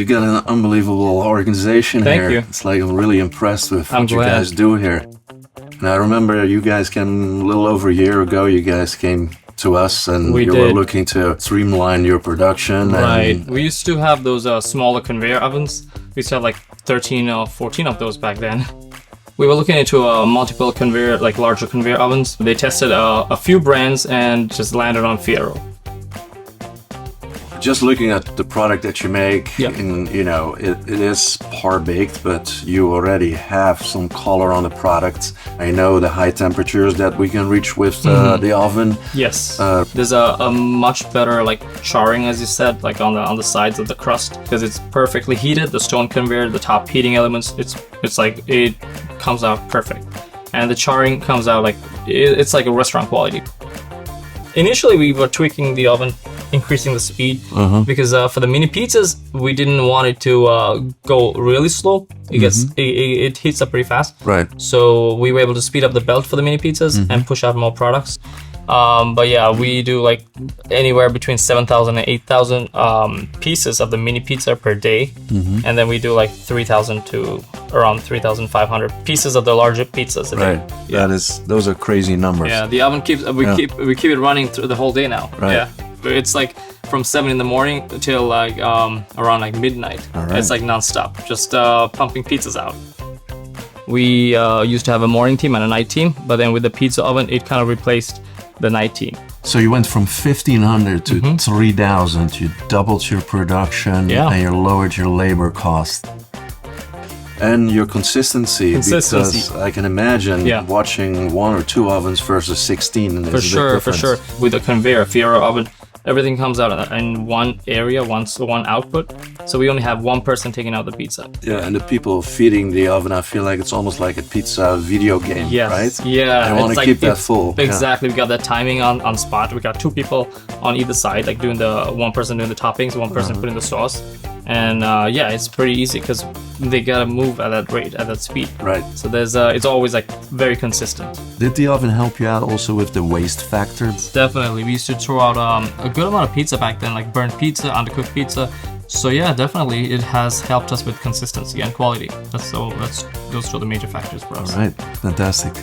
got an unbelievable organization Thank here. you. It's like I'm really impressed with I'm what you glad. guys do here. And I remember you guys came a little over a year ago. You guys came to us and We you did. were looking to streamline your production. Right. And We used to have those smaller conveyor ovens. We used to have like 13 or 14 of those back then. We were looking into multiple conveyor, like larger conveyor ovens. They tested a few brands and just landed on Fiero. just looking at the product that you make, Yeah. it is par baked, but you already have some color on the product. I know the high temperatures that we can reach with the oven. Yes. There's a much better like charring, as you said, like on the sides of the crust, because it's perfectly heated. The stone conveyor, the top heating elements, it's like it comes out perfect, and the charring comes out like it's like a restaurant quality. Initially, we were tweaking the oven, increasing the speed, because for the mini pizzas, we didn't want it to go really slow. It heats up pretty fast. Right. So we were able to speed up the belt for the mini pizzas and push out more products. But yeah, we do like anywhere between 7,000 and 8,000 pieces of the mini pizza per day, and then we do like 3,000 to around 3,500 pieces of the larger pizzas a day. Right. Yeah. Those are crazy numbers. Yeah, the oven keeps we keep it running through the whole day now. Right. Yeah, it's like from 7 in the morning till like around like midnight. All right. It's like nonstop, just pumping pizzas out. We used to have a morning team and a night team, but then with the pizza oven, it kind of replaced the night team. So you went from 1,500 to 3,000. You doubled your production and you lowered your labor cost. And your consistency, because I can imagine watching 1 or 2 ovens versus 16. And For sure. With the conveyor, Fiero oven, everything comes out in one area, one output. So we only have one person taking out the pizza. Yeah, and the people feeding the oven, I feel like it's almost like a pizza video game, right? Yeah. I want to keep that full. Exactly. We got that timing on spot. We got 2 people on either side, like doing one person doing the toppings, one person putting the sauce. And it's pretty easy because they gotta move at that rate, at that speed. Right. So there's it's always like very consistent. Did the oven help you out also with the waste factor? Definitely. We used to throw out a good amount of pizza back then, like burnt pizza, undercooked pizza. So yeah, definitely it has helped us with consistency and quality. Those are the major factors for us. All right, fantastic.